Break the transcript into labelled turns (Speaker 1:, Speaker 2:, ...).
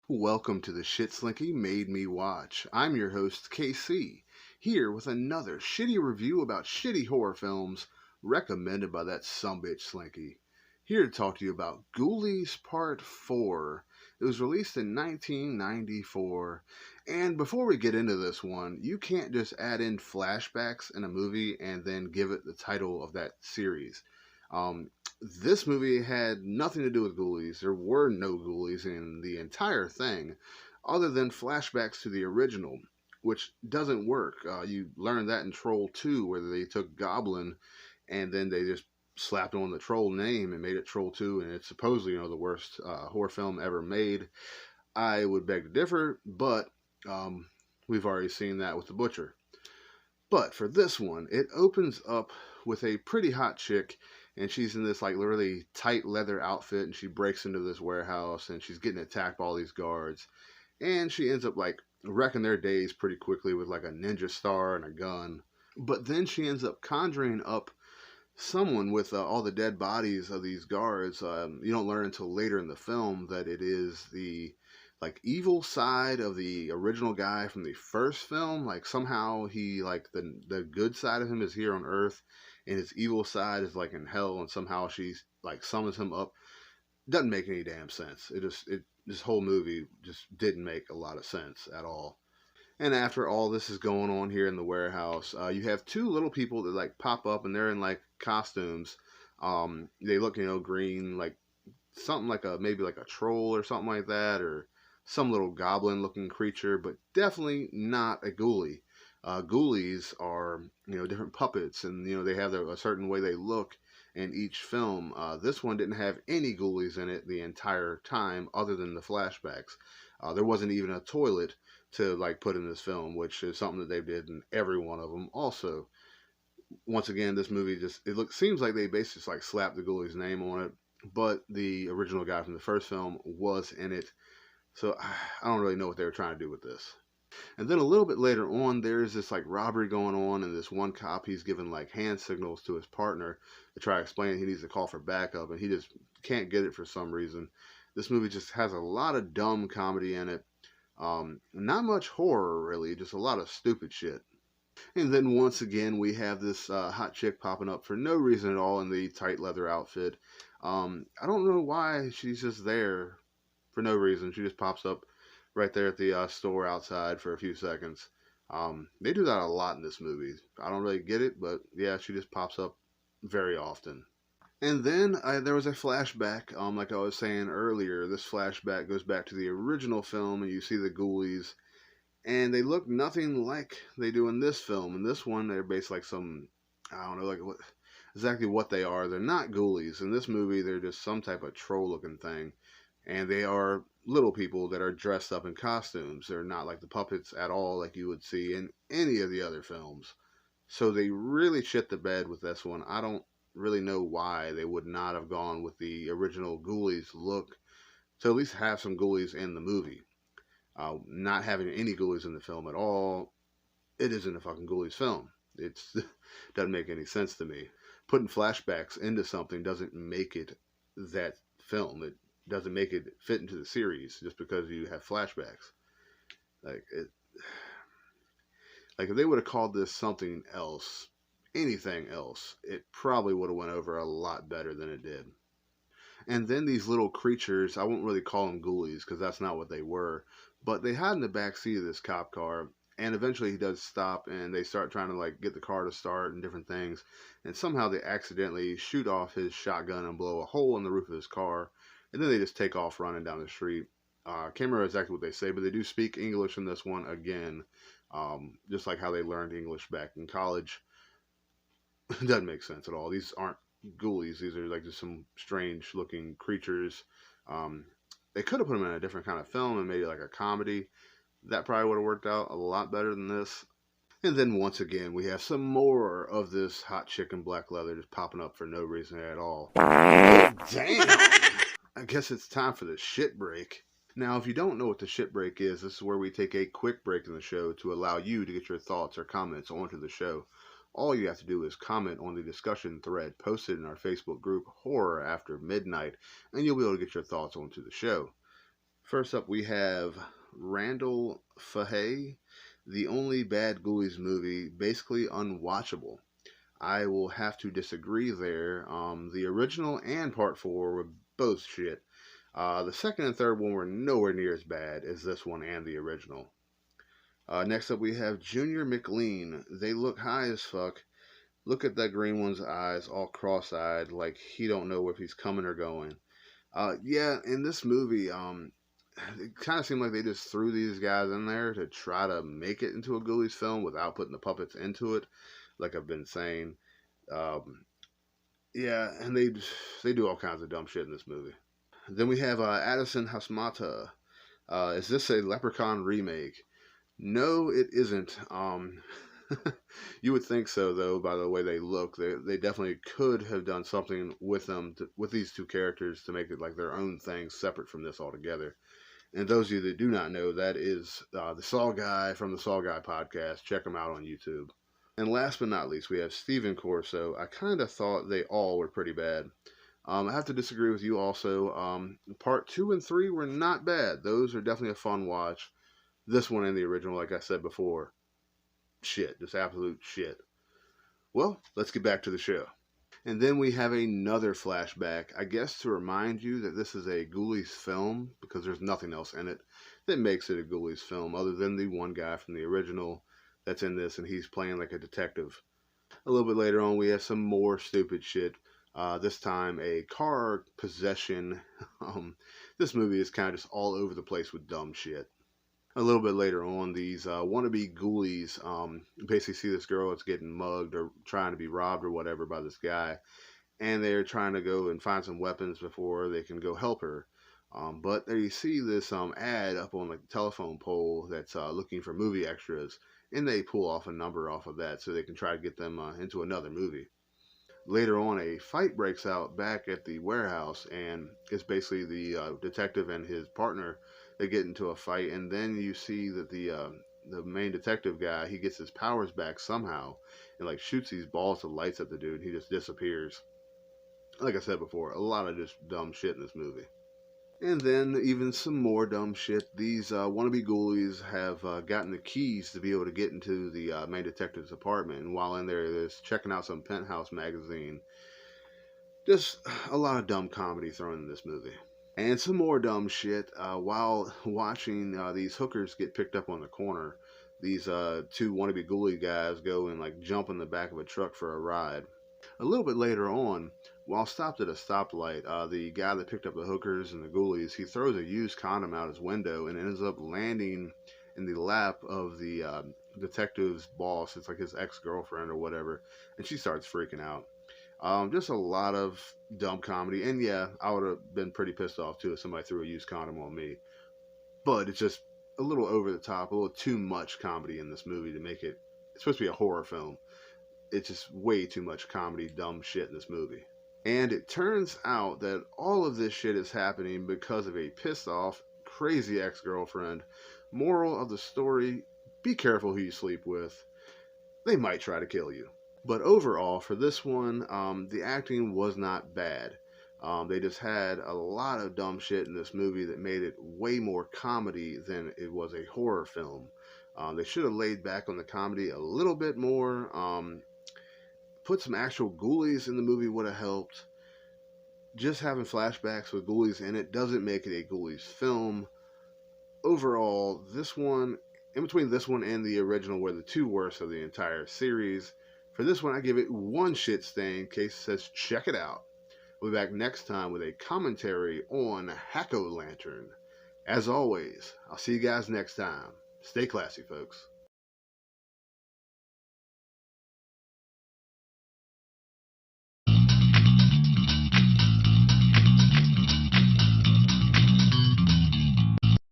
Speaker 1: Welcome to the Shit Slinky Made Me Watch. I'm your host, KC, here with another shitty review about shitty horror films recommended by that sumbitch Slinky. Here to talk to you about Ghoulies Part 4. It was released in 1994. And before we get into this one, you can't just add in flashbacks in a movie and then give it the title of that series. Um, this movie had nothing to do with ghoulies. There were no ghoulies in the entire thing, other than flashbacks to the original, which doesn't work. You learned that in Troll 2, where they took Goblin and then they just slapped on the Troll name and made it Troll 2, and it's supposedly the worst horror film ever made. I would beg to differ, but we've already seen that with The Butcher. But for this one, it opens up with a pretty hot chick, and she's in this like really tight leather outfit, and she breaks into this warehouse, and she's getting attacked by all these guards, and she ends up like wrecking their days pretty quickly with like a ninja star and a gun. But then she ends up conjuring up someone with all the dead bodies of these guards. You don't learn until later in the film that it is the like evil side of the original guy from the first film. Like somehow he like the good side of him is here on Earth, and his evil side is like in hell, and somehow she's like summons him up. Doesn't make any damn sense. It this whole movie just didn't make a lot of sense at all. And after all this is going on here in the warehouse, you have two little people that like pop up, and they're in like costumes. They look, green, like something like a maybe like a troll or something like that, or some little goblin-looking creature, but definitely not a ghoulie. Ghoulies are different puppets, and they have a certain way they look in each film. This one didn't have any ghoulies in it the entire time, other than the flashbacks. There wasn't even a toilet to like put in this film, which is something that they did in every one of them. Also, once again, this movie seems like they basically just like slapped the Ghoulies name on it, but the original guy from the first film was in it, so I don't really know what they were trying to do with this. And then a little bit later on, there's this like robbery going on, and this one cop, he's giving like hand signals to his partner to try to explain he needs to call for backup, and he just can't get it for some reason. This movie just has a lot of dumb comedy in it. Not much horror really, just a lot of stupid shit. And then once again, we have this hot chick popping up for no reason at all in the tight leather outfit. I don't know why she's just there for no reason. She just pops up right there at the store outside for a few seconds. They do that a lot in this movie. I don't really get it, but yeah, she just pops up very often. And then there was a flashback, like I was saying earlier. This flashback goes back to the original film, and you see the Ghoulies, and they look nothing like they do in this film. In this one, they're basically like some, I don't know, like exactly what they are. They're not ghoulies. In this movie, they're just some type of troll-looking thing, and they are little people that are dressed up in costumes. They're not like the puppets at all, like you would see in any of the other films. So they really shit the bed with this one. I don't really know why they would not have gone with the original Ghoulies look to at least have some Ghoulies in the movie. Not having any ghoulies in the film at all, it isn't a fucking ghoulies film. It doesn't make any sense to me. Putting flashbacks into something doesn't make it that film. It doesn't make it fit into the series just because you have flashbacks. Like it, like if they would have called this something else, anything else, it probably would have went over a lot better than it did. And then these little creatures, I won't really call them ghoulies because that's not what they were, but they hide in the back seat of this cop car, and eventually he does stop, and they start trying to like get the car to start and different things, and somehow they accidentally shoot off his shotgun and blow a hole in the roof of his car, and then they just take off running down the street. I can't remember exactly what they say, but they do speak English in this one again, just like how they learned English back in college. It doesn't make sense at all. These aren't ghoulies. These are like just some strange looking creatures. Um, they could have put them in a different kind of film and made it like a comedy. That probably would have worked out a lot better than this. And then once again, we have some more of this hot chick in black leather just popping up for no reason at all. Oh, damn! I guess it's time for the shit break. Now, if you don't know what the shit break is, this is where we take a quick break in the show to allow you to get your thoughts or comments onto the show. All you have to do is comment on the discussion thread posted in our Facebook group, Horror After Midnight, and you'll be able to get your thoughts onto the show. First up, we have Randall Fahey, the only bad Ghoulies movie, basically unwatchable. I will have to disagree there. The original and part four were both shit. The second and third one were nowhere near as bad as this one and the original. Next up, we have Junior McLean. They look high as fuck. Look at that green one's eyes, all cross-eyed, like he don't know if he's coming or going. Yeah, in this movie, it kind of seemed like they just threw these guys in there to try to make it into a Ghoulies film without putting the puppets into it, like I've been saying. Um, yeah, and they do all kinds of dumb shit in this movie. Then we have Addison Hasmata. Is this a Leprechaun remake? No, it isn't. You would think so, though, by the way they look. They definitely could have done something with them, with these two characters, to make it like their own thing, separate from this altogether. And those of you that do not know, that is the Saw Guy from the Saw Guy podcast. Check him out on YouTube. And last but not least, we have Steven Corso. I kind of thought they all were pretty bad. I have to disagree with you also. Part 2 and 3 were not bad. Those are definitely a fun watch. This one and the original, like I said before, shit. Just absolute shit. Well, let's get back to the show. And then we have another flashback, I guess to remind you that this is a Ghoulies film, because there's nothing else in it that makes it a Ghoulies film other than the one guy from the original that's in this, and he's playing like a detective. A little bit later on, we have some more stupid shit. This time, a car possession. This movie is kind of just all over the place with dumb shit. A little bit later on, these wannabe ghoulies basically see this girl that's getting mugged or trying to be robbed or whatever by this guy, and they're trying to go and find some weapons before they can go help her. But there you see this ad up on the telephone pole that's looking for movie extras, and they pull off a number off of that so they can try to get them into another movie. Later on, a fight breaks out back at the warehouse, and it's basically the detective and his partner. They get into a fight, and then you see that the main detective guy, he gets his powers back somehow, and like shoots these balls of lights at the dude, and he just disappears. Like I said before, a lot of just dumb shit in this movie. And then even some more dumb shit. These wannabe ghoulies have gotten the keys to be able to get into the main detective's apartment, and while in there, they're checking out some Penthouse magazine. Just a lot of dumb comedy thrown in this movie. And some more dumb shit. While watching these hookers get picked up on the corner, these two wannabe ghoulie guys go and like jump in the back of a truck for a ride. A little bit later on, while stopped at a stoplight, the guy that picked up the hookers and the ghoulies, he throws a used condom out his window and ends up landing in the lap of the detective's boss. It's like his ex-girlfriend or whatever, and she starts freaking out. Just a lot of dumb comedy, and yeah, I would have been pretty pissed off too if somebody threw a used condom on me. But it's just a little over the top, a little too much comedy in this movie to make it. It's supposed to be a horror film. It's just way too much comedy, dumb shit in this movie. And it turns out that all of this shit is happening because of a pissed off, crazy ex-girlfriend. Moral of the story, be careful who you sleep with. They might try to kill you. But overall, for this one, the acting was not bad. They just had a lot of dumb shit in this movie that made it way more comedy than it was a horror film. They should have laid back on the comedy a little bit more. Put some actual ghoulies in the movie would have helped. Just having flashbacks with ghoulies in it doesn't make it a ghoulies film. Overall, this one, in between this one and the original, were the two worst of the entire series. For this one, I give it one shit stain. Case says check it out. We'll be back next time with a commentary on Hack-O-Lantern. As always, I'll see you guys next time. Stay classy, folks.